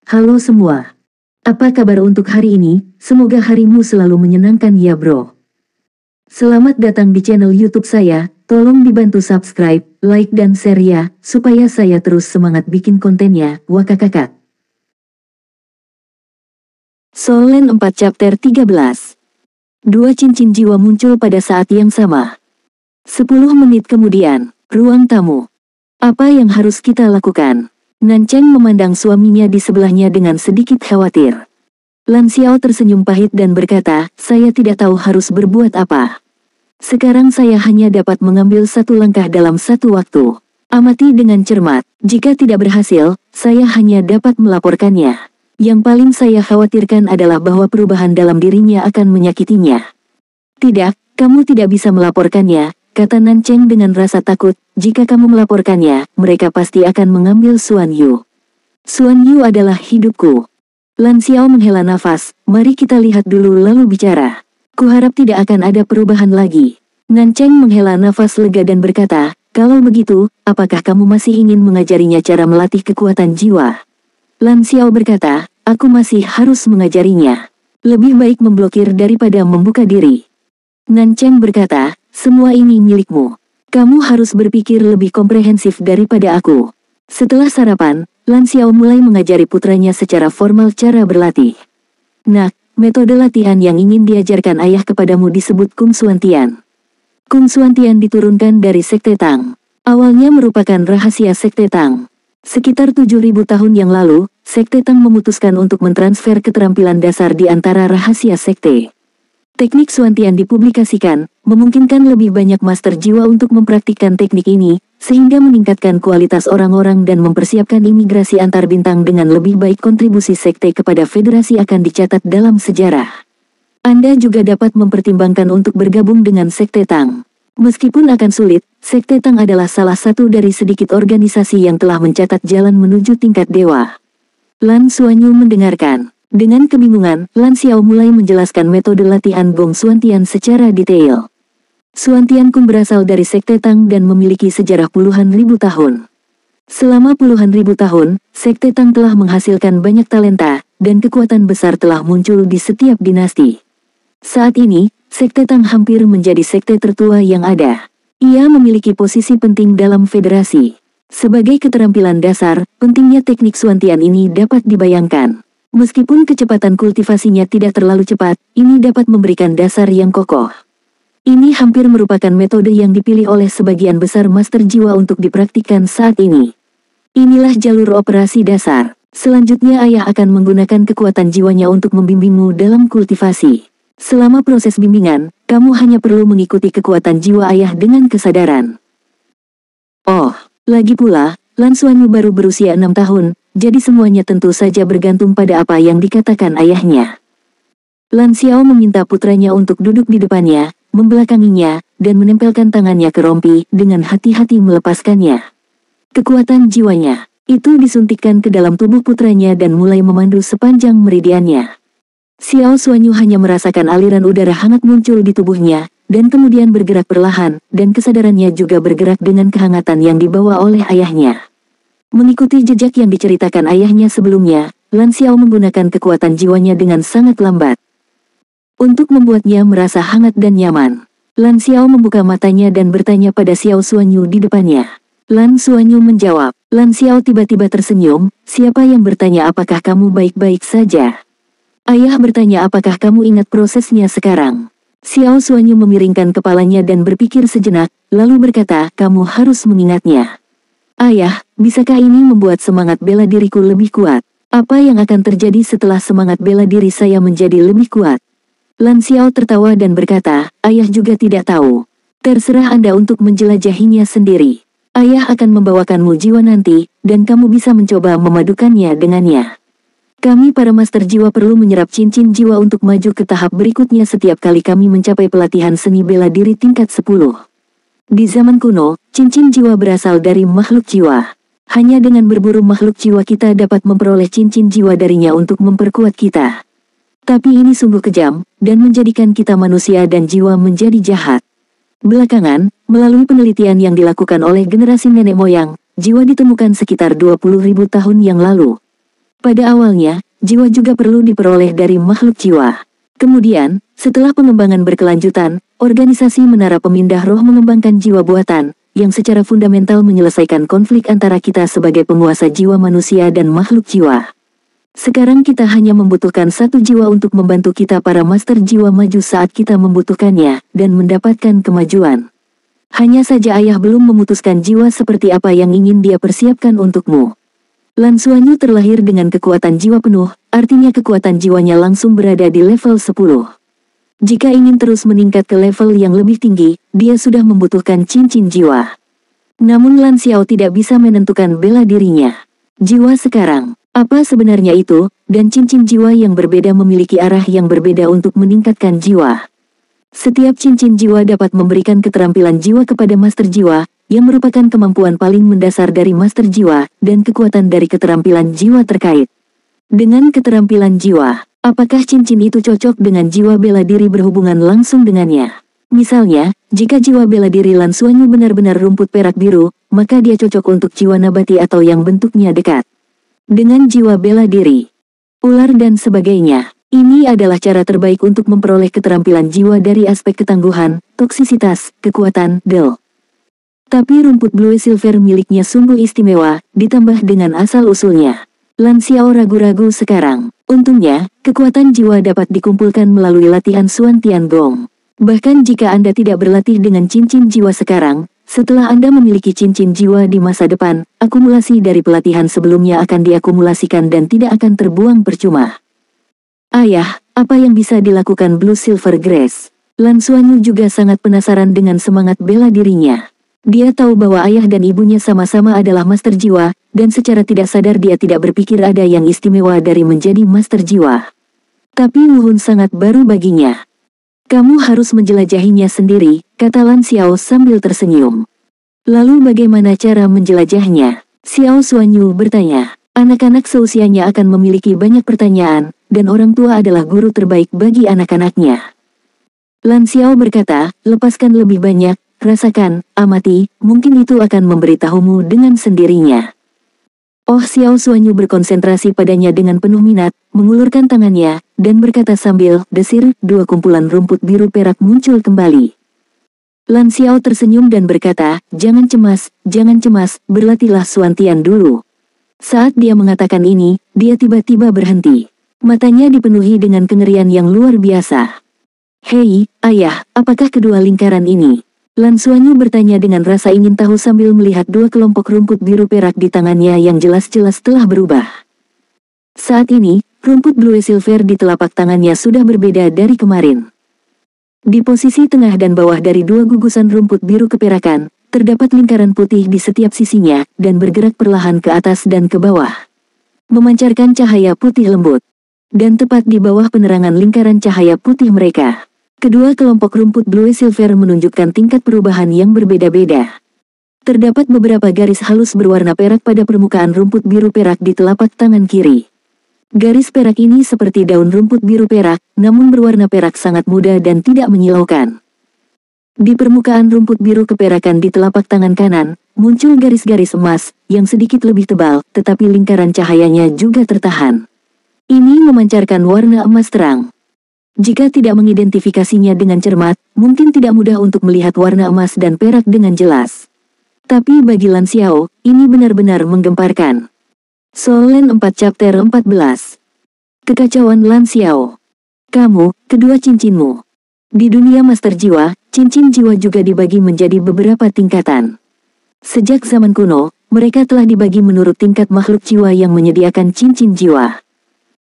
Halo semua. Apa kabar untuk hari ini? Semoga harimu selalu menyenangkan ya bro. Selamat datang di channel YouTube saya. Tolong dibantu subscribe, like dan share ya, supaya saya terus semangat bikin kontennya. Wakakakak. Solen 4 chapter 13. Dua cincin jiwa muncul pada saat yang sama. 10 menit kemudian, ruang tamu. Apa yang harus kita lakukan? Nancheng memandang suaminya di sebelahnya dengan sedikit khawatir. Lan Xiao tersenyum pahit dan berkata, saya tidak tahu harus berbuat apa. Sekarang saya hanya dapat mengambil satu langkah dalam satu waktu. Amati dengan cermat, jika tidak berhasil, saya hanya dapat melaporkannya. Yang paling saya khawatirkan adalah bahwa perubahan dalam dirinya akan menyakitinya. Tidak, kamu tidak bisa melaporkannya, kata Nancheng dengan rasa takut, jika kamu melaporkannya, mereka pasti akan mengambil Xuan Yu. Xuan Yu adalah hidupku. Lan Xiao menghela nafas, mari kita lihat dulu lalu bicara. Kuharap tidak akan ada perubahan lagi. Nancheng menghela nafas lega dan berkata, kalau begitu, apakah kamu masih ingin mengajarinya cara melatih kekuatan jiwa? Lan Xiao berkata, aku masih harus mengajarinya. Lebih baik memblokir daripada membuka diri. Nancheng berkata, semua ini milikmu. Kamu harus berpikir lebih komprehensif daripada aku. Setelah sarapan, Lan Xiao mulai mengajari putranya secara formal cara berlatih. Nak, metode latihan yang ingin diajarkan ayah kepadamu disebut Kung Xuan Tian. Kung Xuan Tian diturunkan dari Sekte Tang. Awalnya merupakan rahasia Sekte Tang. Sekitar 7.000 tahun yang lalu, Sekte Tang memutuskan untuk mentransfer keterampilan dasar di antara rahasia sekte. Teknik Xuan Tian dipublikasikan, memungkinkan lebih banyak master jiwa untuk mempraktikkan teknik ini, sehingga meningkatkan kualitas orang-orang dan mempersiapkan imigrasi antar bintang dengan lebih baik. Kontribusi sekte kepada federasi akan dicatat dalam sejarah. Anda juga dapat mempertimbangkan untuk bergabung dengan Sekte Tang. Meskipun akan sulit, Sekte Tang adalah salah satu dari sedikit organisasi yang telah mencatat jalan menuju tingkat dewa. Lan Xuanyu mendengarkan. Dengan kebingungan, Lan Xiao mulai menjelaskan metode latihan Gong Xuan Tian secara detail. Xuan Tian Kung berasal dari Sekte Tang dan memiliki sejarah puluhan ribu tahun. Selama puluhan ribu tahun, Sekte Tang telah menghasilkan banyak talenta, dan kekuatan besar telah muncul di setiap dinasti. Saat ini, Sekte Tang hampir menjadi sekte tertua yang ada. Ia memiliki posisi penting dalam federasi. Sebagai keterampilan dasar, pentingnya teknik Xuan Tian ini dapat dibayangkan. Meskipun kecepatan kultivasinya tidak terlalu cepat, ini dapat memberikan dasar yang kokoh. Ini hampir merupakan metode yang dipilih oleh sebagian besar master jiwa untuk dipraktikkan saat ini. Inilah jalur operasi dasar. Selanjutnya ayah akan menggunakan kekuatan jiwanya untuk membimbingmu dalam kultivasi. Selama proses bimbingan, kamu hanya perlu mengikuti kekuatan jiwa ayah dengan kesadaran. Oh, lagi pula, Lan Xuanyu baru berusia 6 tahun, jadi semuanya tentu saja bergantung pada apa yang dikatakan ayahnya. Lan Xiao meminta putranya untuk duduk di depannya, membelakanginya, dan menempelkan tangannya ke rompi, dengan hati-hati melepaskannya. Kekuatan jiwanya, itu disuntikkan ke dalam tubuh putranya dan mulai memandu sepanjang meridiannya. Xiao Xuanyu hanya merasakan aliran udara hangat muncul di tubuhnya, dan kemudian bergerak perlahan, dan kesadarannya juga bergerak dengan kehangatan yang dibawa oleh ayahnya. Mengikuti jejak yang diceritakan ayahnya sebelumnya, Lan Xiao menggunakan kekuatan jiwanya dengan sangat lambat. Untuk membuatnya merasa hangat dan nyaman, Lan Xiao membuka matanya dan bertanya pada Xiao Xuanyu di depannya. Lan Xuanyu menjawab. Lan Xiao tiba-tiba tersenyum, siapa yang bertanya apakah kamu baik-baik saja? Ayah bertanya apakah kamu ingat prosesnya sekarang? Xiao Xuanyu memiringkan kepalanya dan berpikir sejenak, lalu berkata, kamu harus mengingatnya. Ayah, bisakah ini membuat semangat bela diriku lebih kuat? Apa yang akan terjadi setelah semangat bela diri saya menjadi lebih kuat? Lan Xiao tertawa dan berkata, ayah juga tidak tahu. Terserah Anda untuk menjelajahinya sendiri. Ayah akan membawakanmu jiwa nanti, dan kamu bisa mencoba memadukannya dengannya. Kami para master jiwa perlu menyerap cincin jiwa untuk maju ke tahap berikutnya setiap kali kami mencapai pelatihan seni bela diri tingkat 10. Di zaman kuno, cincin jiwa berasal dari makhluk jiwa. Hanya dengan berburu makhluk jiwa kita dapat memperoleh cincin jiwa darinya untuk memperkuat kita. Tapi ini sungguh kejam, dan menjadikan kita manusia dan jiwa menjadi jahat. Belakangan, melalui penelitian yang dilakukan oleh generasi nenek moyang, jiwa ditemukan sekitar 20.000 tahun yang lalu. Pada awalnya, jiwa juga perlu diperoleh dari makhluk jiwa. Kemudian, setelah pengembangan berkelanjutan, organisasi Menara Pemindah Roh mengembangkan jiwa buatan, yang secara fundamental menyelesaikan konflik antara kita sebagai penguasa jiwa manusia dan makhluk jiwa. Sekarang kita hanya membutuhkan satu jiwa untuk membantu kita para master jiwa maju saat kita membutuhkannya, dan mendapatkan kemajuan. Hanya saja ayah belum memutuskan jiwa seperti apa yang ingin dia persiapkan untukmu. Lan Xuanyu terlahir dengan kekuatan jiwa penuh, artinya kekuatan jiwanya langsung berada di level 10. Jika ingin terus meningkat ke level yang lebih tinggi, dia sudah membutuhkan cincin jiwa. Namun Lan Xiao tidak bisa menentukan bela dirinya. Jiwa sekarang, apa sebenarnya itu, dan cincin jiwa yang berbeda memiliki arah yang berbeda untuk meningkatkan jiwa. Setiap cincin jiwa dapat memberikan keterampilan jiwa kepada master jiwa, yang merupakan kemampuan paling mendasar dari master jiwa, dan kekuatan dari keterampilan jiwa terkait. Dengan keterampilan jiwa, apakah cincin itu cocok dengan jiwa bela diri berhubungan langsung dengannya? Misalnya, jika jiwa bela diri Lan Xuanyu benar-benar rumput perak biru, maka dia cocok untuk jiwa nabati atau yang bentuknya dekat dengan jiwa bela diri, ular dan sebagainya. Ini adalah cara terbaik untuk memperoleh keterampilan jiwa dari aspek ketangguhan, toksisitas, kekuatan, del. Tapi rumput Blue Silver miliknya sungguh istimewa, ditambah dengan asal-usulnya. Lan Xiao ragu-ragu sekarang. Untungnya, kekuatan jiwa dapat dikumpulkan melalui latihan Xuan Tian Gong. Bahkan jika Anda tidak berlatih dengan cincin jiwa sekarang, setelah Anda memiliki cincin jiwa di masa depan, akumulasi dari pelatihan sebelumnya akan diakumulasikan dan tidak akan terbuang percuma. Ayah, apa yang bisa dilakukan Blue Silver Grace? Lan Xuanyu juga sangat penasaran dengan semangat bela dirinya. Dia tahu bahwa ayah dan ibunya sama-sama adalah master jiwa, dan secara tidak sadar dia tidak berpikir ada yang istimewa dari menjadi master jiwa. Tapi Wuhun sangat baru baginya. Kamu harus menjelajahinya sendiri, kata Lan Xiao sambil tersenyum. Lalu bagaimana cara menjelajahnya? Xiao Xuanyu bertanya. Anak-anak seusianya akan memiliki banyak pertanyaan, dan orang tua adalah guru terbaik bagi anak-anaknya. Lan Xiao berkata, lepaskan lebih banyak, rasakan, amati, mungkin itu akan memberitahumu dengan sendirinya. Oh, Xiao Xuanyu berkonsentrasi padanya dengan penuh minat, mengulurkan tangannya, dan berkata sambil desir, dua kumpulan rumput biru perak muncul kembali. Lan Xiao tersenyum dan berkata, jangan cemas, berlatihlah Xuan Tian dulu. Saat dia mengatakan ini, dia tiba-tiba berhenti. Matanya dipenuhi dengan kengerian yang luar biasa. Hei, ayah, apakah kedua lingkaran ini? Lan Xuanyu bertanya dengan rasa ingin tahu sambil melihat dua kelompok rumput biru perak di tangannya yang jelas-jelas telah berubah. Saat ini, rumput Blue Silver di telapak tangannya sudah berbeda dari kemarin. Di posisi tengah dan bawah dari dua gugusan rumput biru keperakan, terdapat lingkaran putih di setiap sisinya, dan bergerak perlahan ke atas dan ke bawah. Memancarkan cahaya putih lembut. Dan tepat di bawah penerangan lingkaran cahaya putih mereka, kedua kelompok rumput Blue Silver menunjukkan tingkat perubahan yang berbeda-beda. Terdapat beberapa garis halus berwarna perak pada permukaan rumput biru perak di telapak tangan kiri. Garis perak ini seperti daun rumput biru perak, namun berwarna perak sangat muda dan tidak menyilaukan. Di permukaan rumput biru keperakan di telapak tangan kanan, muncul garis-garis emas, yang sedikit lebih tebal, tetapi lingkaran cahayanya juga tertahan. Ini memancarkan warna emas terang. Jika tidak mengidentifikasinya dengan cermat, mungkin tidak mudah untuk melihat warna emas dan perak dengan jelas. Tapi bagi Lan Xiao, ini benar-benar menggemparkan. Soul Land 4 Chapter 14. Kekacauan Lan Xiao. Kamu, kedua cincinmu. Di dunia master jiwa, cincin jiwa juga dibagi menjadi beberapa tingkatan. Sejak zaman kuno, mereka telah dibagi menurut tingkat makhluk jiwa yang menyediakan cincin jiwa.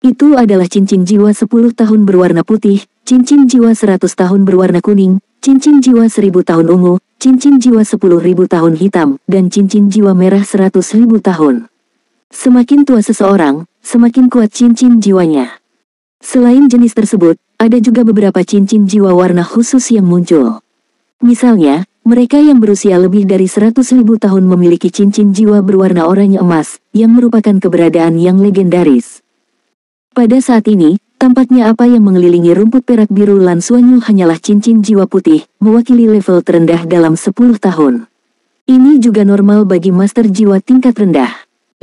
Itu adalah cincin jiwa 10 tahun berwarna putih, cincin jiwa 100 tahun berwarna kuning, cincin jiwa 1000 tahun ungu, cincin jiwa 10.000 tahun hitam, dan cincin jiwa merah 100.000 tahun. Semakin tua seseorang, semakin kuat cincin jiwanya. Selain jenis tersebut, ada juga beberapa cincin jiwa warna khusus yang muncul. Misalnya, mereka yang berusia lebih dari 100.000 tahun memiliki cincin jiwa berwarna oranye emas, yang merupakan keberadaan yang legendaris. Pada saat ini, tampaknya apa yang mengelilingi rumput perak biru Lan Xuanyu hanyalah cincin jiwa putih, mewakili level terendah dalam 10 tahun. Ini juga normal bagi master jiwa tingkat rendah.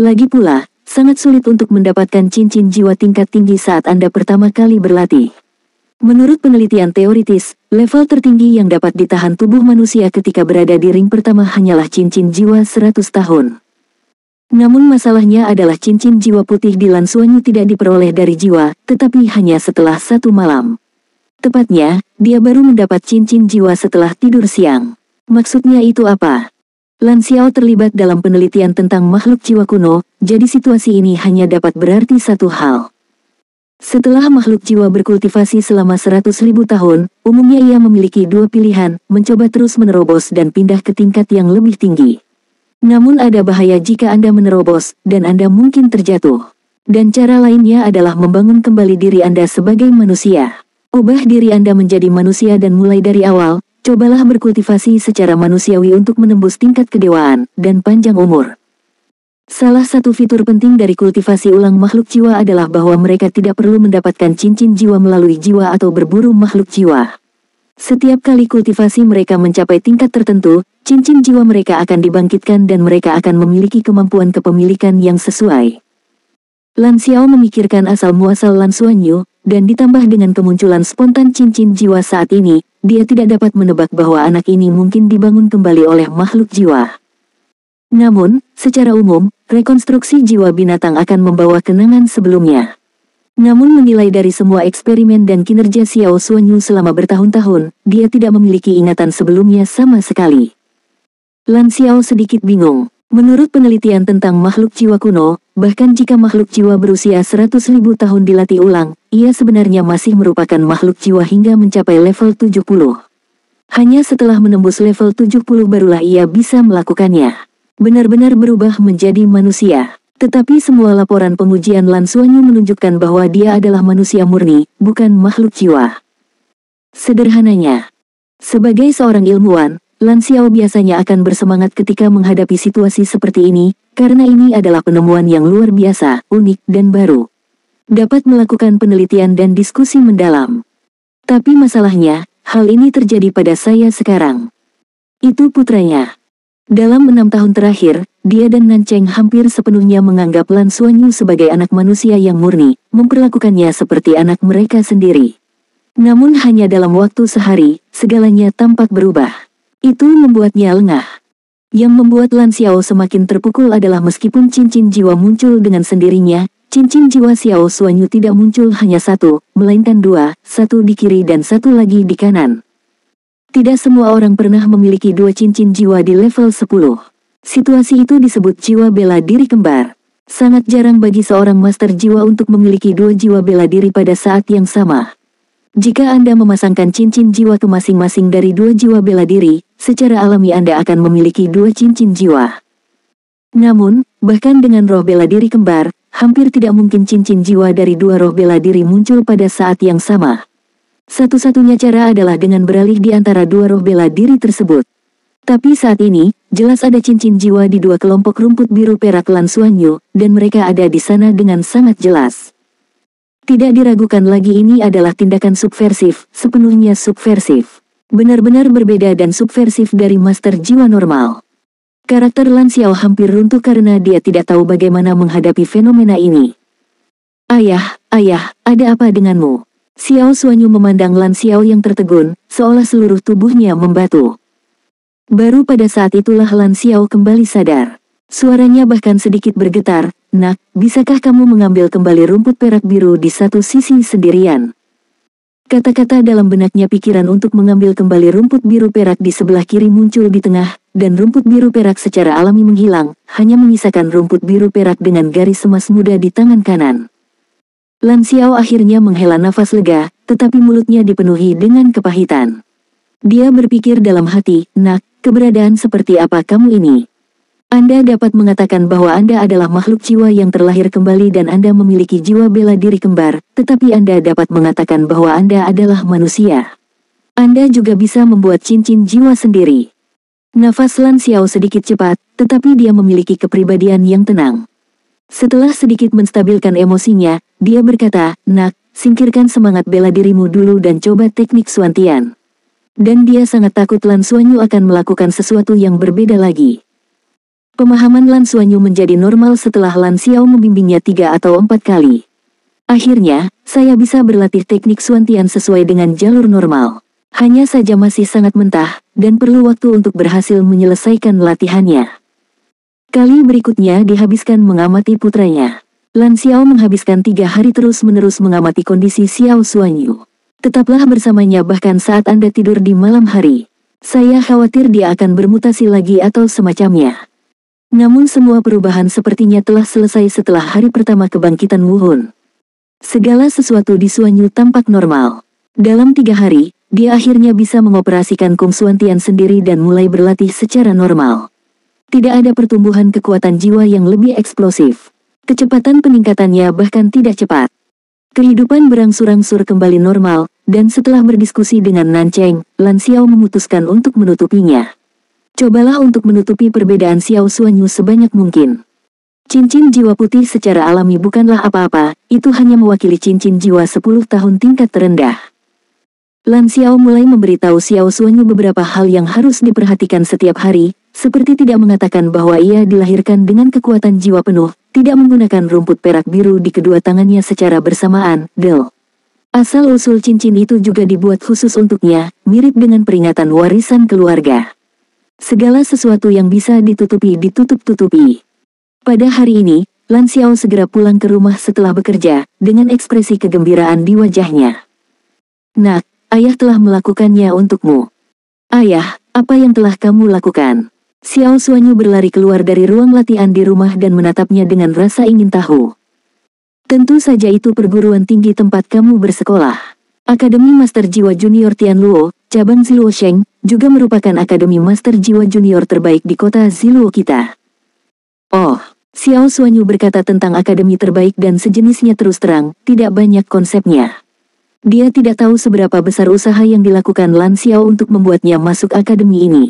Lagi pula, Sangat sulit untuk mendapatkan cincin jiwa tingkat tinggi saat Anda pertama kali berlatih. Menurut penelitian teoritis, level tertinggi yang dapat ditahan tubuh manusia ketika berada di ring pertama hanyalah cincin jiwa 100 tahun. Namun masalahnya adalah cincin jiwa putih di Lan Xuanyu tidak diperoleh dari jiwa, tetapi hanya setelah 1 malam. Tepatnya, dia baru mendapat cincin jiwa setelah tidur siang. Maksudnya itu apa? Lan Xiao terlibat dalam penelitian tentang makhluk jiwa kuno, jadi situasi ini hanya dapat berarti satu hal. Setelah makhluk jiwa berkultivasi selama 100.000 tahun, umumnya ia memiliki dua pilihan, mencoba terus menerobos dan pindah ke tingkat yang lebih tinggi. Namun ada bahaya jika Anda menerobos, dan Anda mungkin terjatuh. Dan cara lainnya adalah membangun kembali diri Anda sebagai manusia. Ubah diri Anda menjadi manusia dan mulai dari awal, cobalah berkultivasi secara manusiawi untuk menembus tingkat kedewaan, dan panjang umur. Salah satu fitur penting dari kultivasi ulang makhluk jiwa adalah bahwa mereka tidak perlu mendapatkan cincin jiwa melalui jiwa atau berburu makhluk jiwa. Setiap kali kultivasi mereka mencapai tingkat tertentu, cincin jiwa mereka akan dibangkitkan dan mereka akan memiliki kemampuan kepemilikan yang sesuai. Lan Xiao memikirkan asal-muasal Lan Xuanyu, dan ditambah dengan kemunculan spontan cincin jiwa saat ini, dia tidak dapat menebak bahwa anak ini mungkin dibangun kembali oleh makhluk jiwa. Namun, secara umum, rekonstruksi jiwa binatang akan membawa kenangan sebelumnya. Namun menilai dari semua eksperimen dan kinerja Xiao Xuanyu selama bertahun-tahun, dia tidak memiliki ingatan sebelumnya sama sekali. Lan Xiao sedikit bingung. Menurut penelitian tentang makhluk jiwa kuno, bahkan jika makhluk jiwa berusia 100.000 tahun dilatih ulang, ia sebenarnya masih merupakan makhluk jiwa hingga mencapai level 70. Hanya setelah menembus level 70 barulah ia bisa melakukannya. Benar-benar berubah menjadi manusia. Tetapi semua laporan pengujian Lan Xuanyu menunjukkan bahwa dia adalah manusia murni, bukan makhluk jiwa. Sederhananya, sebagai seorang ilmuwan, Lan Xiao biasanya akan bersemangat ketika menghadapi situasi seperti ini, karena ini adalah penemuan yang luar biasa, unik, dan baru. Dapat melakukan penelitian dan diskusi mendalam. Tapi masalahnya, hal ini terjadi pada saya sekarang. Itu putranya. Dalam 6 tahun terakhir, dia dan Nan Cheng hampir sepenuhnya menganggap Lan Xuanyu sebagai anak manusia yang murni, memperlakukannya seperti anak mereka sendiri. Namun hanya dalam waktu sehari, segalanya tampak berubah. Itu membuatnya lengah. Yang membuat Lan Xiao semakin terpukul adalah meskipun cincin jiwa muncul dengan sendirinya, cincin jiwa Xiao Xuanyu tidak muncul hanya satu, melainkan dua, satu di kiri dan satu lagi di kanan. Tidak semua orang pernah memiliki dua cincin jiwa di level 10. Situasi itu disebut jiwa bela diri kembar. Sangat jarang bagi seorang master jiwa untuk memiliki dua jiwa bela diri pada saat yang sama. Jika Anda memasangkan cincin jiwa ke masing-masing dari dua jiwa bela diri, secara alami Anda akan memiliki dua cincin jiwa. Namun, bahkan dengan roh bela diri kembar, hampir tidak mungkin cincin jiwa dari dua roh bela diri muncul pada saat yang sama. Satu-satunya cara adalah dengan beralih di antara dua roh bela diri tersebut. Tapi saat ini, jelas ada cincin jiwa di dua kelompok rumput biru perak Lan Xuanyu, dan mereka ada di sana dengan sangat jelas. Tidak diragukan lagi ini adalah tindakan subversif, sepenuhnya subversif. Benar-benar berbeda dan subversif dari master jiwa normal. Karakter Lan Xiao hampir runtuh karena dia tidak tahu bagaimana menghadapi fenomena ini. Ayah, ada apa denganmu? Xiao Xuanyu memandang Lan Xiao yang tertegun, seolah seluruh tubuhnya membatu. Baru pada saat itulah Lan Xiao kembali sadar. Suaranya bahkan sedikit bergetar, "Nak, bisakah kamu mengambil kembali rumput perak biru di satu sisi sendirian?" Kata-kata dalam benaknya pikiran untuk mengambil kembali rumput biru perak di sebelah kiri muncul di tengah, dan rumput biru perak secara alami menghilang, hanya menyisakan rumput biru perak dengan garis emas muda di tangan kanan. Lan Xiao akhirnya menghela nafas lega, tetapi mulutnya dipenuhi dengan kepahitan. Dia berpikir dalam hati, "Nak, keberadaan seperti apa kamu ini? Anda dapat mengatakan bahwa Anda adalah makhluk jiwa yang terlahir kembali dan Anda memiliki jiwa bela diri kembar, tetapi Anda dapat mengatakan bahwa Anda adalah manusia. Anda juga bisa membuat cincin jiwa sendiri." Nafas Lan Xiao sedikit cepat, tetapi dia memiliki kepribadian yang tenang. Setelah sedikit menstabilkan emosinya, dia berkata, "Nak, singkirkan semangat bela dirimu dulu dan coba teknik Xuantian." Dan dia sangat takut Lan Xuanyu akan melakukan sesuatu yang berbeda lagi. Pemahaman Lan Xuanyu menjadi normal setelah Lan Xiao membimbingnya 3 atau 4 kali. Akhirnya, saya bisa berlatih teknik Xuantian sesuai dengan jalur normal. Hanya saja masih sangat mentah, dan perlu waktu untuk berhasil menyelesaikan latihannya. Kali berikutnya dihabiskan mengamati putranya. Lan Xiao menghabiskan 3 hari terus-menerus mengamati kondisi Xiao Xuanyu. Tetaplah bersamanya bahkan saat Anda tidur di malam hari. Saya khawatir dia akan bermutasi lagi atau semacamnya. Namun semua perubahan sepertinya telah selesai setelah hari pertama kebangkitan Wuhun. Segala sesuatu di Xuanyu tampak normal. Dalam 3 hari, dia akhirnya bisa mengoperasikan Kung Xuantian sendiri dan mulai berlatih secara normal. Tidak ada pertumbuhan kekuatan jiwa yang lebih eksplosif. Kecepatan peningkatannya bahkan tidak cepat. Kehidupan berangsur-angsur kembali normal, dan setelah berdiskusi dengan Nancheng, Lan Xiao memutuskan untuk menutupinya. Cobalah untuk menutupi perbedaan Xiao Xuanyu sebanyak mungkin. Cincin jiwa putih secara alami bukanlah apa-apa, itu hanya mewakili cincin jiwa 10 tahun tingkat terendah. Lan Xiao mulai memberitahu Xiao Xuanyu beberapa hal yang harus diperhatikan setiap hari, seperti tidak mengatakan bahwa ia dilahirkan dengan kekuatan jiwa penuh, tidak menggunakan rumput perak biru di kedua tangannya secara bersamaan, Asal-usul cincin itu juga dibuat khusus untuknya, mirip dengan peringatan warisan keluarga. Segala sesuatu yang bisa ditutupi ditutup-tutupi. Pada hari ini, Lan Xiao segera pulang ke rumah setelah bekerja, dengan ekspresi kegembiraan di wajahnya. Nak, ayah telah melakukannya untukmu. Ayah, apa yang telah kamu lakukan? Xiao Xuanyu berlari keluar dari ruang latihan di rumah dan menatapnya dengan rasa ingin tahu. Tentu saja itu perguruan tinggi tempat kamu bersekolah. Akademi Master Jiwa Junior Tianluo, cabang Ziluo Sheng, juga merupakan Akademi Master Jiwa Junior terbaik di kota Ziluo kita. Oh, Xiao Xuanyu berkata tentang akademi terbaik dan sejenisnya terus terang, tidak banyak konsepnya. Dia tidak tahu seberapa besar usaha yang dilakukan Lan Xiao untuk membuatnya masuk akademi ini.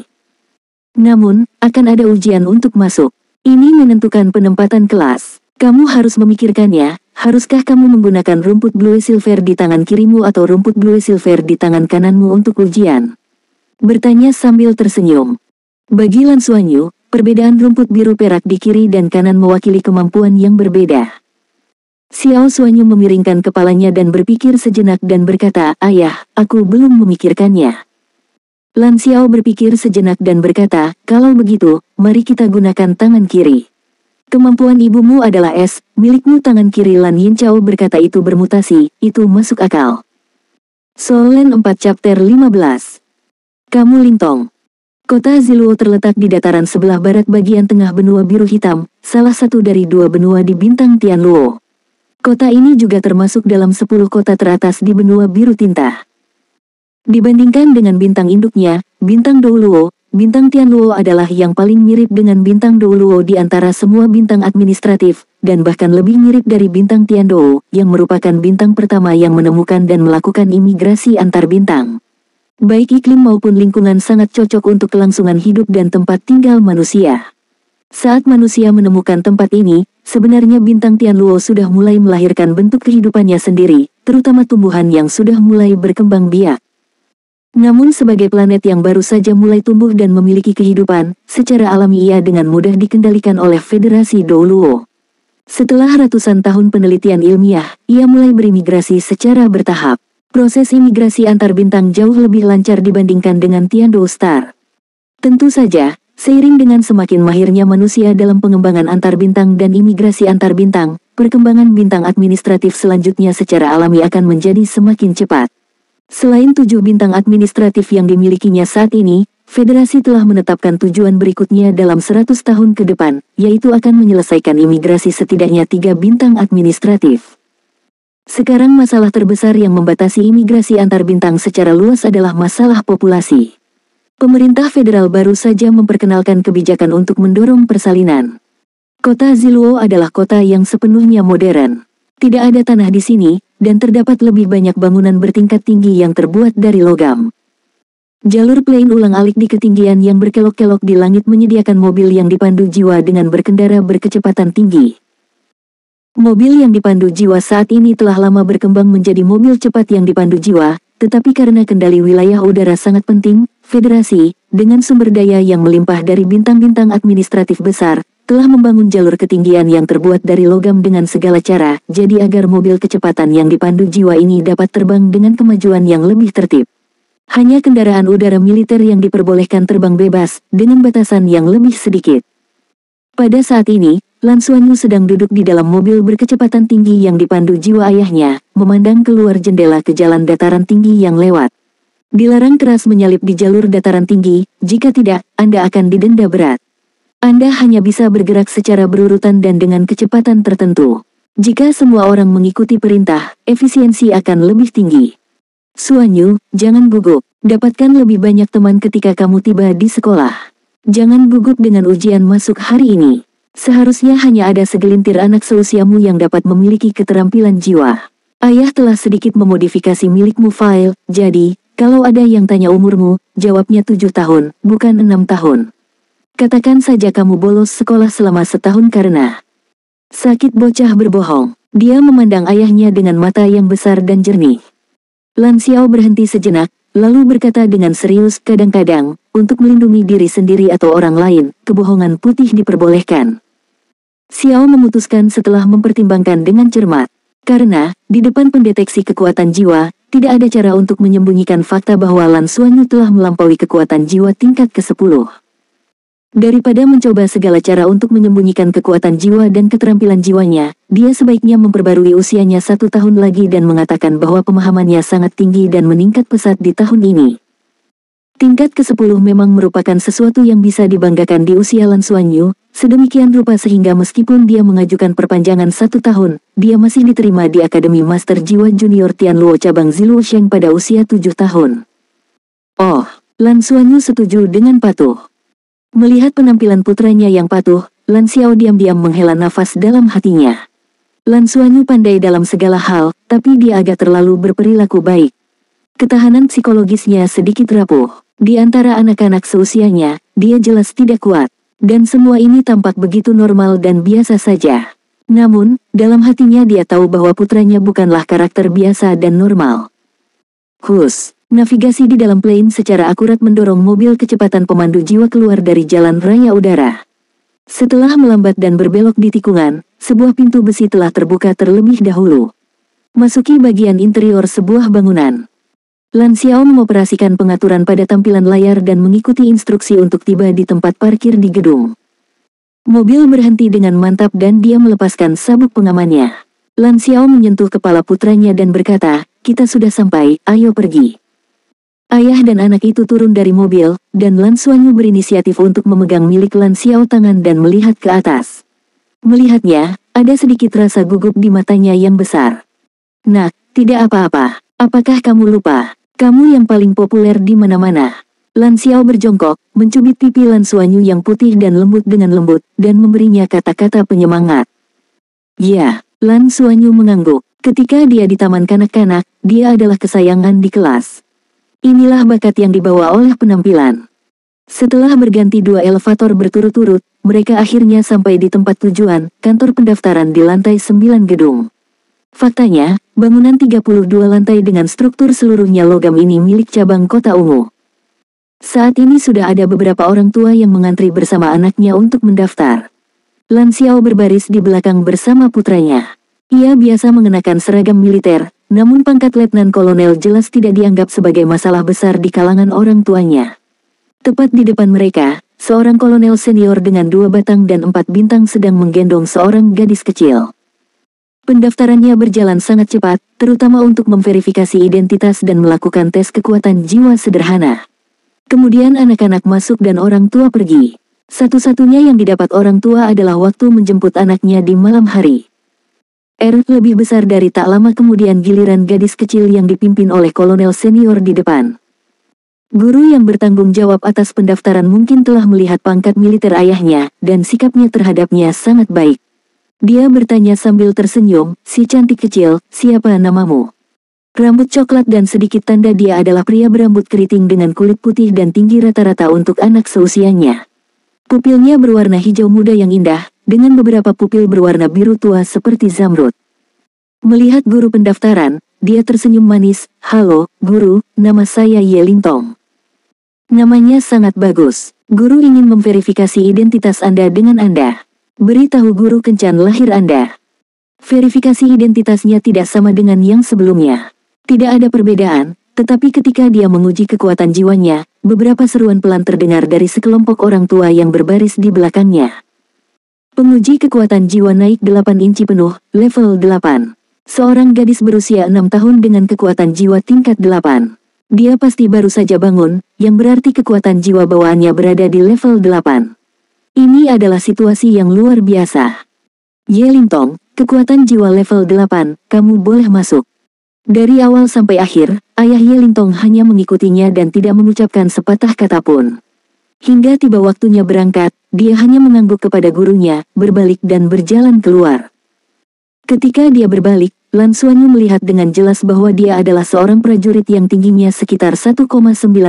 Namun, akan ada ujian untuk masuk. Ini menentukan penempatan kelas. Kamu harus memikirkannya, haruskah kamu menggunakan rumput Blue Silver di tangan kirimu atau rumput Blue Silver di tangan kananmu untuk ujian? Bertanya sambil tersenyum. Bagi Lan Xuanyu, perbedaan rumput biru perak di kiri dan kanan mewakili kemampuan yang berbeda. Xiao Xuanyu memiringkan kepalanya dan berpikir sejenak dan berkata, ayah, aku belum memikirkannya. Lan Xiao berpikir sejenak dan berkata, kalau begitu, mari kita gunakan tangan kiri. Kemampuan ibumu adalah es, milikmu tangan kiri. Lan Yinchao berkata itu bermutasi, itu masuk akal. Solen 4 chapter 15. Kamu Lintong. Kota Ziluo terletak di dataran sebelah barat bagian tengah benua biru hitam, salah satu dari 2 benua di bintang Tianluo. Kota ini juga termasuk dalam 10 kota teratas di benua biru tinta. Dibandingkan dengan bintang induknya, bintang Douluo, bintang Tianluo adalah yang paling mirip dengan bintang Douluo di antara semua bintang administratif, dan bahkan lebih mirip dari bintang Tiandou, yang merupakan bintang pertama yang menemukan dan melakukan imigrasi antar bintang. Baik iklim maupun lingkungan sangat cocok untuk kelangsungan hidup dan tempat tinggal manusia. Saat manusia menemukan tempat ini, sebenarnya bintang Tianluo sudah mulai melahirkan bentuk kehidupannya sendiri, terutama tumbuhan yang sudah mulai berkembang biak. Namun sebagai planet yang baru saja mulai tumbuh dan memiliki kehidupan, secara alami ia dengan mudah dikendalikan oleh Federasi Douluo. Setelah ratusan tahun penelitian ilmiah, ia mulai berimigrasi secara bertahap. Proses imigrasi antar bintang jauh lebih lancar dibandingkan dengan Tiandou Star. Tentu saja, seiring dengan semakin mahirnya manusia dalam pengembangan antar bintang dan imigrasi antar bintang, perkembangan bintang administratif selanjutnya secara alami akan menjadi semakin cepat. Selain 7 bintang administratif yang dimilikinya saat ini, Federasi telah menetapkan tujuan berikutnya dalam 100 tahun ke depan, yaitu akan menyelesaikan imigrasi setidaknya 3 bintang administratif. Sekarang masalah terbesar yang membatasi imigrasi antar bintang secara luas adalah masalah populasi. Pemerintah federal baru saja memperkenalkan kebijakan untuk mendorong persalinan. Kota Ziluo adalah kota yang sepenuhnya modern. Tidak ada tanah di sini, dan terdapat lebih banyak bangunan bertingkat tinggi yang terbuat dari logam. Jalur plane ulang-alik di ketinggian yang berkelok-kelok di langit menyediakan mobil yang dipandu jiwa dengan berkendara berkecepatan tinggi. Mobil yang dipandu jiwa saat ini telah lama berkembang menjadi mobil cepat yang dipandu jiwa, tetapi karena kendali wilayah udara sangat penting, Federasi, dengan sumber daya yang melimpah dari bintang-bintang administratif besar, telah membangun jalur ketinggian yang terbuat dari logam dengan segala cara, jadi agar mobil kecepatan yang dipandu jiwa ini dapat terbang dengan kemajuan yang lebih tertib. Hanya kendaraan udara militer yang diperbolehkan terbang bebas, dengan batasan yang lebih sedikit. Pada saat ini, Lan Xuanyu sedang duduk di dalam mobil berkecepatan tinggi yang dipandu jiwa ayahnya, memandang keluar jendela ke jalan dataran tinggi yang lewat. Dilarang keras menyalip di jalur dataran tinggi, jika tidak, Anda akan didenda berat. Anda hanya bisa bergerak secara berurutan dan dengan kecepatan tertentu. Jika semua orang mengikuti perintah, efisiensi akan lebih tinggi. Xuanyu, jangan gugup. Dapatkan lebih banyak teman ketika kamu tiba di sekolah. Jangan gugup dengan ujian masuk hari ini. Seharusnya hanya ada segelintir anak seusiamu yang dapat memiliki keterampilan jiwa. Ayah telah sedikit memodifikasi milikmu file, jadi, kalau ada yang tanya umurmu, jawabnya 7 tahun, bukan 6 tahun. Katakan saja kamu bolos sekolah selama setahun karena sakit. Bocah berbohong. Dia memandang ayahnya dengan mata yang besar dan jernih. Lan Xiao berhenti sejenak, lalu berkata dengan serius, kadang-kadang, untuk melindungi diri sendiri atau orang lain, kebohongan putih diperbolehkan. Xiao memutuskan setelah mempertimbangkan dengan cermat. Karena, di depan pendeteksi kekuatan jiwa, tidak ada cara untuk menyembunyikan fakta bahwa Lan Xuanyu telah melampaui kekuatan jiwa tingkat ke-10. Daripada mencoba segala cara untuk menyembunyikan kekuatan jiwa dan keterampilan jiwanya, dia sebaiknya memperbarui usianya 1 tahun lagi dan mengatakan bahwa pemahamannya sangat tinggi dan meningkat pesat di tahun ini. Tingkat ke-10 memang merupakan sesuatu yang bisa dibanggakan di usia Lan Xuanyu, sedemikian rupa sehingga meskipun dia mengajukan perpanjangan 1 tahun, dia masih diterima di Akademi Master Jiwa Junior Tianluo Cabang Ziluosheng pada usia 7 tahun. Oh, Lan Xuanyu setuju dengan patuh. Melihat penampilan putranya yang patuh, Lan Xiao diam-diam menghela nafas dalam hatinya. Lan Xuanyu pandai dalam segala hal, tapi dia agak terlalu berperilaku baik. Ketahanan psikologisnya sedikit rapuh. Di antara anak-anak seusianya, dia jelas tidak kuat. Dan semua ini tampak begitu normal dan biasa saja. Namun, dalam hatinya dia tahu bahwa putranya bukanlah karakter biasa dan normal. Navigasi di dalam plane secara akurat mendorong mobil kecepatan pemandu jiwa keluar dari jalan raya udara. Setelah melambat dan berbelok di tikungan, sebuah pintu besi telah terbuka terlebih dahulu. Masuki bagian interior sebuah bangunan. Lan Xiao mengoperasikan pengaturan pada tampilan layar dan mengikuti instruksi untuk tiba di tempat parkir di gedung. Mobil berhenti dengan mantap dan dia melepaskan sabuk pengamannya. Lan Xiao menyentuh kepala putranya dan berkata, "Kita sudah sampai, ayo pergi." Ayah dan anak itu turun dari mobil, dan Lan Xuanyu berinisiatif untuk memegang milik Lan Xiao tangan dan melihat ke atas. Melihatnya, ada sedikit rasa gugup di matanya yang besar. "Nak, tidak apa-apa. Apakah kamu lupa? Kamu yang paling populer di mana-mana." Lan Xiao berjongkok, mencubit pipi Lan Xuanyu yang putih dan lembut dengan lembut, dan memberinya kata-kata penyemangat. "Ya." Lan Xuanyu mengangguk. Ketika dia di taman kanak-kanak, dia adalah kesayangan di kelas. Inilah bakat yang dibawa oleh penampilan. Setelah berganti 2 elevator berturut-turut, mereka akhirnya sampai di tempat tujuan, kantor pendaftaran di lantai 9 gedung. Faktanya, bangunan 32 lantai dengan struktur seluruhnya logam ini milik cabang Kota Ungu. Saat ini sudah ada beberapa orang tua yang mengantri bersama anaknya untuk mendaftar. Lan Xiao berbaris di belakang bersama putranya. Ia biasa mengenakan seragam militer, namun pangkat letnan kolonel jelas tidak dianggap sebagai masalah besar di kalangan orang tuanya. Tepat di depan mereka, seorang kolonel senior dengan 2 batang dan 4 bintang sedang menggendong seorang gadis kecil. Pendaftarannya berjalan sangat cepat, terutama untuk memverifikasi identitas dan melakukan tes kekuatan jiwa sederhana. Kemudian anak-anak masuk dan orang tua pergi. Satu-satunya yang didapat orang tua adalah waktu menjemput anaknya di malam hari. Lebih besar dari tak lama kemudian giliran gadis kecil yang dipimpin oleh kolonel senior di depan. Guru yang bertanggung jawab atas pendaftaran mungkin telah melihat pangkat militer ayahnya, dan sikapnya terhadapnya sangat baik. Dia bertanya sambil tersenyum, "Si cantik kecil, siapa namamu?" Rambut coklat dan sedikit tanda dia adalah pria berambut keriting dengan kulit putih dan tinggi rata-rata untuk anak seusianya. Pupilnya berwarna hijau muda yang indah, dengan beberapa pupil berwarna biru tua seperti zamrud. Melihat guru pendaftaran, dia tersenyum manis, "Halo, guru, nama saya Ye Lintong." Namanya sangat bagus. Guru ingin memverifikasi identitas Anda dengan Anda. Beritahu guru kencan lahir Anda. Verifikasi identitasnya tidak sama dengan yang sebelumnya. Tidak ada perbedaan, tetapi ketika dia menguji kekuatan jiwanya, beberapa seruan pelan terdengar dari sekelompok orang tua yang berbaris di belakangnya. Penguji kekuatan jiwa naik 8 inci penuh, level 8. Seorang gadis berusia 6 tahun dengan kekuatan jiwa tingkat 8. Dia pasti baru saja bangun, yang berarti kekuatan jiwa bawaannya berada di level 8. Ini adalah situasi yang luar biasa. Ye Lingtong, kekuatan jiwa level 8, kamu boleh masuk. Dari awal sampai akhir, ayah Ye Lingtong hanya mengikutinya dan tidak mengucapkan sepatah kata pun. Hingga tiba waktunya berangkat, dia hanya mengangguk kepada gurunya, berbalik dan berjalan keluar. Ketika dia berbalik, Lan Xuanyu melihat dengan jelas bahwa dia adalah seorang prajurit yang tingginya sekitar 1,9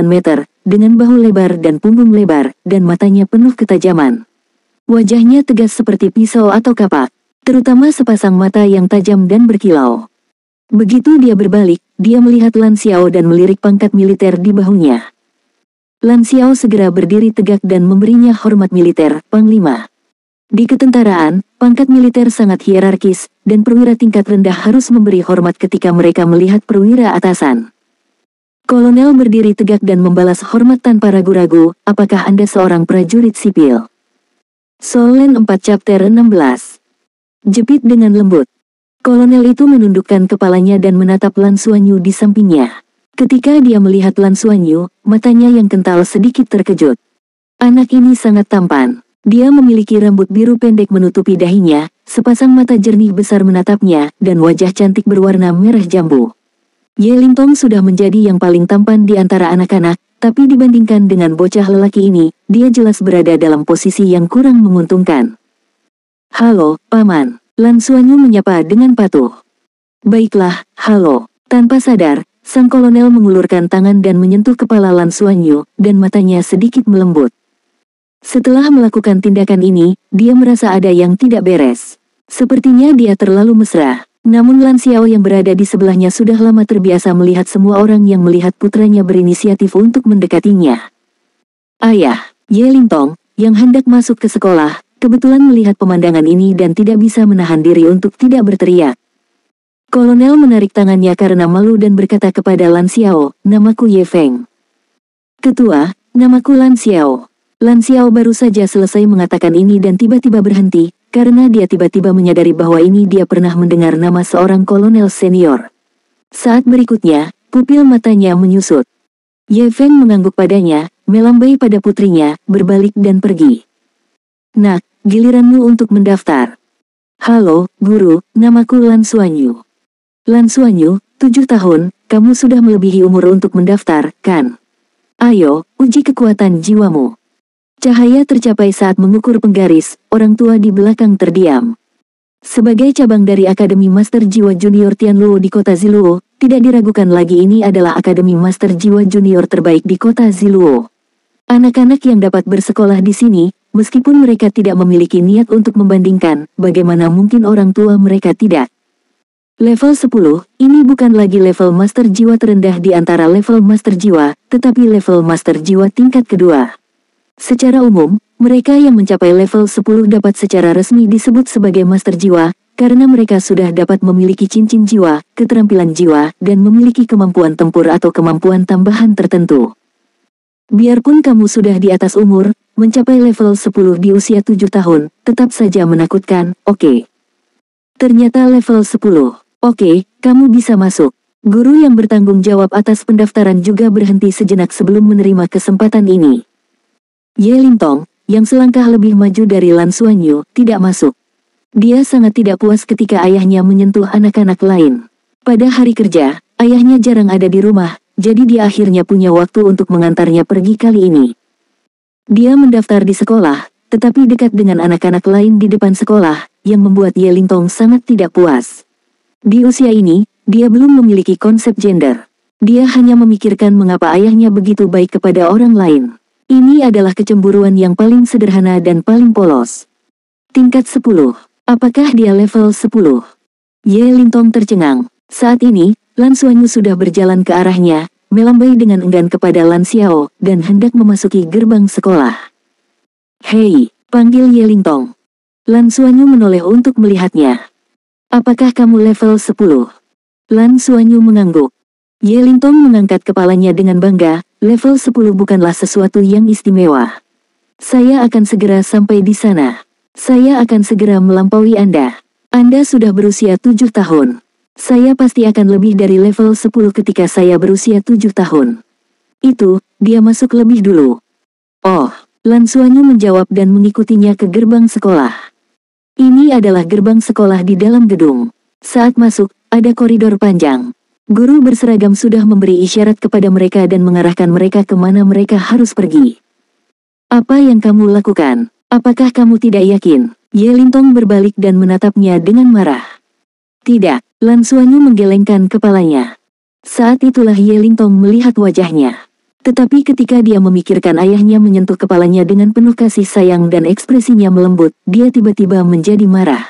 meter, dengan bahu lebar dan punggung lebar, dan matanya penuh ketajaman. Wajahnya tegas seperti pisau atau kapak, terutama sepasang mata yang tajam dan berkilau. Begitu dia berbalik, dia melihat Lan Xiao dan melirik pangkat militer di bahunya. Lan Xiao segera berdiri tegak dan memberinya hormat militer, Panglima. Di ketentaraan, pangkat militer sangat hierarkis, dan perwira tingkat rendah harus memberi hormat ketika mereka melihat perwira atasan. Kolonel berdiri tegak dan membalas hormat tanpa ragu-ragu, apakah Anda seorang prajurit sipil? Solen 4 Chapter 16. Jepit dengan lembut. Kolonel itu menundukkan kepalanya dan menatap Lan Xuanyu di sampingnya. Ketika dia melihat Lan Xuanyu, matanya yang kental sedikit terkejut. Anak ini sangat tampan. Dia memiliki rambut biru pendek menutupi dahinya, sepasang mata jernih besar menatapnya, dan wajah cantik berwarna merah jambu. Ye Lingtong sudah menjadi yang paling tampan di antara anak-anak, tapi dibandingkan dengan bocah lelaki ini, dia jelas berada dalam posisi yang kurang menguntungkan. Halo, Paman. Lan Xuanyu menyapa dengan patuh. Baiklah, halo. Tanpa sadar, sang kolonel mengulurkan tangan dan menyentuh kepala Lan Xuanyu, dan matanya sedikit melembut. Setelah melakukan tindakan ini, dia merasa ada yang tidak beres. Sepertinya dia terlalu mesra. Namun Lan Xiao yang berada di sebelahnya sudah lama terbiasa melihat semua orang yang melihat putranya berinisiatif untuk mendekatinya. Ayah, Ye Lingtong, yang hendak masuk ke sekolah, kebetulan melihat pemandangan ini dan tidak bisa menahan diri untuk tidak berteriak. Kolonel menarik tangannya karena malu dan berkata kepada Lan Xiao, namaku Ye Feng. Ketua, namaku Lan Xiao. Lan Xiao baru saja selesai mengatakan ini dan tiba-tiba berhenti, karena dia tiba-tiba menyadari bahwa ini dia pernah mendengar nama seorang kolonel senior. Saat berikutnya, pupil matanya menyusut. Ye Feng mengangguk padanya, melambai pada putrinya, berbalik dan pergi. Nak, giliranmu untuk mendaftar. Halo, guru, namaku Lan Xuanyu. Lan Xuanyu, 7 tahun, kamu sudah melebihi umur untuk mendaftar, kan? Ayo, uji kekuatan jiwamu. Cahaya tercapai saat mengukur penggaris, orang tua di belakang terdiam. Sebagai cabang dari Akademi Master Jiwa Junior Tianluo di kota Ziluo, tidak diragukan lagi ini adalah Akademi Master Jiwa Junior terbaik di kota Ziluo. Anak-anak yang dapat bersekolah di sini, meskipun mereka tidak memiliki niat untuk membandingkan, bagaimana mungkin orang tua mereka tidak? Level 10, ini bukan lagi level Master Jiwa terendah di antara level Master Jiwa, tetapi level Master Jiwa tingkat kedua. Secara umum, mereka yang mencapai level 10 dapat secara resmi disebut sebagai Master Jiwa, karena mereka sudah dapat memiliki cincin jiwa, keterampilan jiwa, dan memiliki kemampuan tempur atau kemampuan tambahan tertentu. Biarpun kamu sudah di atas umur, mencapai level 10 di usia 7 tahun, tetap saja menakutkan, oke. Ternyata level 10, oke, kamu bisa masuk. Guru yang bertanggung jawab atas pendaftaran juga berhenti sejenak sebelum menerima kesempatan ini. Ye Lingtong, yang selangkah lebih maju dari Lan Xuanyu, tidak masuk. Dia sangat tidak puas ketika ayahnya menyentuh anak-anak lain. Pada hari kerja, ayahnya jarang ada di rumah, jadi dia akhirnya punya waktu untuk mengantarnya pergi kali ini. Dia mendaftar di sekolah, tetapi dekat dengan anak-anak lain di depan sekolah, yang membuat Ye Lingtong sangat tidak puas. Di usia ini, dia belum memiliki konsep gender. Dia hanya memikirkan mengapa ayahnya begitu baik kepada orang lain. Ini adalah kecemburuan yang paling sederhana dan paling polos. Tingkat 10. Apakah dia level 10? Ye Lingtong tercengang. Saat ini, Lan Xuanyu sudah berjalan ke arahnya, melambai dengan enggan kepada Lan Xiao, dan hendak memasuki gerbang sekolah. "Hei," panggil Ye Lingtong. Lan Xuanyu menoleh untuk melihatnya. "Apakah kamu level 10? Lan Xuanyu mengangguk. Ye Lingtong mengangkat kepalanya dengan bangga, "Level 10 bukanlah sesuatu yang istimewa. Saya akan segera sampai di sana. Saya akan segera melampaui Anda. Anda sudah berusia 7 tahun. Saya pasti akan lebih dari level 10 ketika saya berusia 7 tahun. Itu, dia masuk lebih dulu." "Oh," Lan Xuanyu menjawab dan mengikutinya ke gerbang sekolah. Ini adalah gerbang sekolah di dalam gedung. Saat masuk, ada koridor panjang. Guru berseragam sudah memberi isyarat kepada mereka dan mengarahkan mereka kemana mereka harus pergi. "Apa yang kamu lakukan? Apakah kamu tidak yakin?" Ye Lingtong berbalik dan menatapnya dengan marah. "Tidak," Lan Xuanyu menggelengkan kepalanya. Saat itulah Ye Lingtong melihat wajahnya. Tetapi ketika dia memikirkan ayahnya menyentuh kepalanya dengan penuh kasih sayang dan ekspresinya melembut, dia tiba-tiba menjadi marah.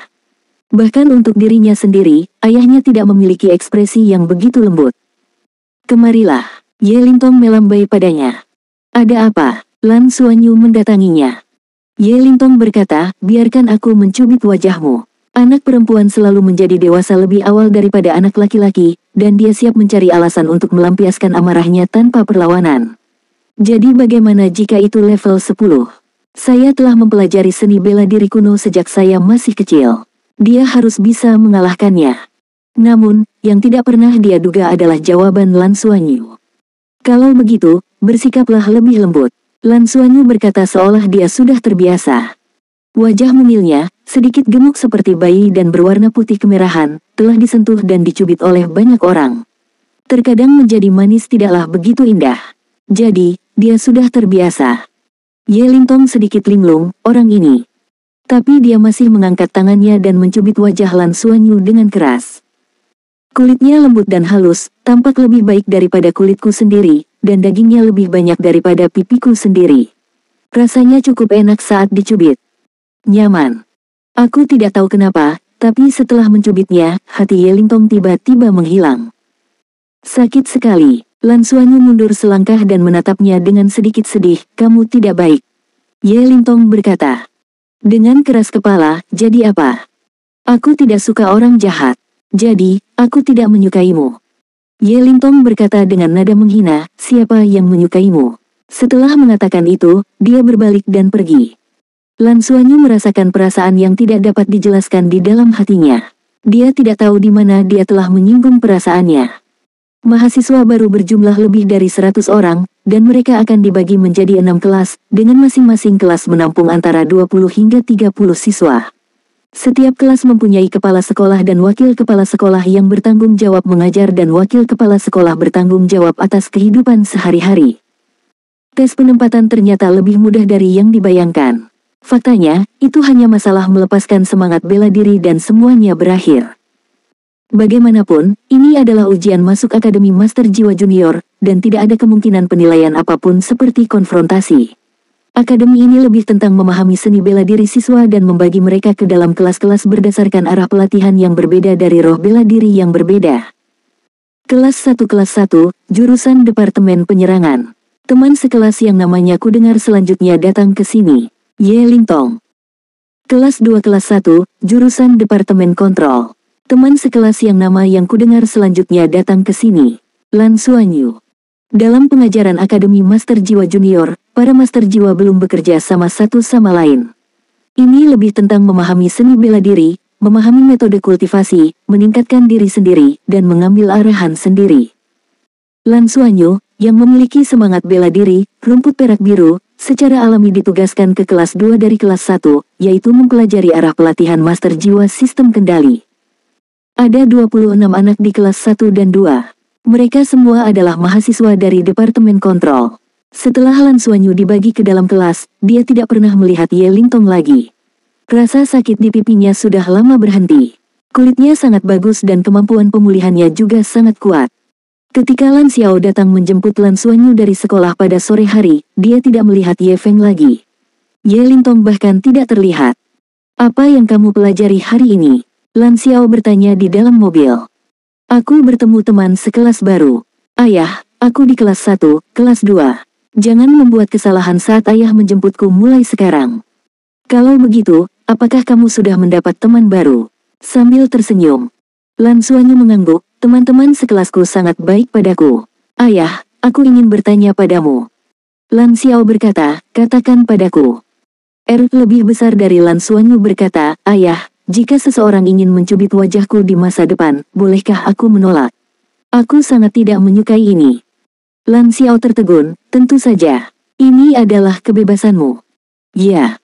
Bahkan untuk dirinya sendiri, ayahnya tidak memiliki ekspresi yang begitu lembut. "Kemarilah." Ye Lingtong melambai padanya. "Ada apa?" Lan Xuanyu mendatanginya. Ye Lingtong berkata, "Biarkan aku mencubit wajahmu." Anak perempuan selalu menjadi dewasa lebih awal daripada anak laki-laki, dan dia siap mencari alasan untuk melampiaskan amarahnya tanpa perlawanan. "Jadi bagaimana jika itu level 10? Saya telah mempelajari seni bela diri kuno sejak saya masih kecil. Dia harus bisa mengalahkannya." Namun, yang tidak pernah dia duga adalah jawaban Lan Xuanyu. "Kalau begitu, bersikaplah lebih lembut." Lan Xuanyu berkata seolah dia sudah terbiasa. Wajah mungilnya, sedikit gemuk seperti bayi dan berwarna putih kemerahan, telah disentuh dan dicubit oleh banyak orang. Terkadang menjadi manis tidaklah begitu indah. Jadi, dia sudah terbiasa. Ye Lingtong sedikit linglung, orang ini. Tapi dia masih mengangkat tangannya dan mencubit wajah Lan Xuanyu dengan keras. "Kulitnya lembut dan halus, tampak lebih baik daripada kulitku sendiri, dan dagingnya lebih banyak daripada pipiku sendiri. Rasanya cukup enak saat dicubit. Nyaman. Aku tidak tahu kenapa, tapi setelah mencubitnya, hati Ye Lingtong tiba-tiba menghilang. Sakit sekali." Lan Xuanyu mundur selangkah dan menatapnya dengan sedikit sedih, "Kamu tidak baik." Ye Lingtong berkata. Dengan keras kepala, "Jadi apa? Aku tidak suka orang jahat. Jadi, aku tidak menyukaimu." Ye Lingtong berkata dengan nada menghina, "Siapa yang menyukaimu?" Setelah mengatakan itu, dia berbalik dan pergi. Lan Xuanyu merasakan perasaan yang tidak dapat dijelaskan di dalam hatinya. Dia tidak tahu di mana dia telah menyinggung perasaannya. Mahasiswa baru berjumlah lebih dari 100 orang, dan mereka akan dibagi menjadi 6 kelas, dengan masing-masing kelas menampung antara 20 hingga 30 siswa. Setiap kelas mempunyai kepala sekolah dan wakil kepala sekolah yang bertanggung jawab mengajar dan wakil kepala sekolah bertanggung jawab atas kehidupan sehari-hari. Tes penempatan ternyata lebih mudah dari yang dibayangkan. Faktanya, itu hanya masalah melepaskan semangat bela diri dan semuanya berakhir. Bagaimanapun, ini adalah ujian masuk Akademi Master Jiwa Junior, dan tidak ada kemungkinan penilaian apapun seperti konfrontasi. Akademi ini lebih tentang memahami seni bela diri siswa dan membagi mereka ke dalam kelas-kelas berdasarkan arah pelatihan yang berbeda dari roh bela diri yang berbeda. Kelas 1 Jurusan Departemen Penyerangan. Teman sekelas yang namanya ku dengar selanjutnya datang ke sini. Ye Lingtong. Kelas 2 Jurusan Departemen Kontrol. Teman sekelas yang nama yang ku dengar selanjutnya datang ke sini. Lan Xuanyu. Dalam pengajaran Akademi Master Jiwa Junior, para Master Jiwa belum bekerja sama satu sama lain. Ini lebih tentang memahami seni bela diri, memahami metode kultivasi, meningkatkan diri sendiri, dan mengambil arahan sendiri. Lan Xuanyu, yang memiliki semangat bela diri, rumput perak biru, secara alami ditugaskan ke kelas 2 dari kelas 1, yaitu mempelajari arah pelatihan Master Jiwa Sistem Kendali. Ada 26 anak di kelas 1 dan 2. Mereka semua adalah mahasiswa dari Departemen Kontrol. Setelah Lan Xuanyu dibagi ke dalam kelas, dia tidak pernah melihat Ye Lingtong lagi. Rasa sakit di pipinya sudah lama berhenti. Kulitnya sangat bagus dan kemampuan pemulihannya juga sangat kuat. Ketika Lan Xiao datang menjemput Lan Xuanyu dari sekolah pada sore hari, dia tidak melihat Ye Feng lagi. Ye Lingtong bahkan tidak terlihat. "Apa yang kamu pelajari hari ini?" Lan Xiao bertanya di dalam mobil. "Aku bertemu teman sekelas baru. Ayah, Aku di kelas 1, kelas 2. Jangan membuat kesalahan saat ayah menjemputku mulai sekarang. Kalau begitu, apakah kamu sudah mendapat teman baru? Sambil tersenyum, Lan Xuanyu mengangguk, teman-teman sekelasku sangat baik padaku. Ayah, aku ingin bertanya padamu. Lan Xiao berkata, katakan padaku. Lebih besar dari Lan Xuanyu berkata, ayah, jika seseorang ingin mencubit wajahku di masa depan, bolehkah aku menolak? Aku sangat tidak menyukai ini. Lan Xiao tertegun, tentu saja. Ini adalah kebebasanmu. Ya.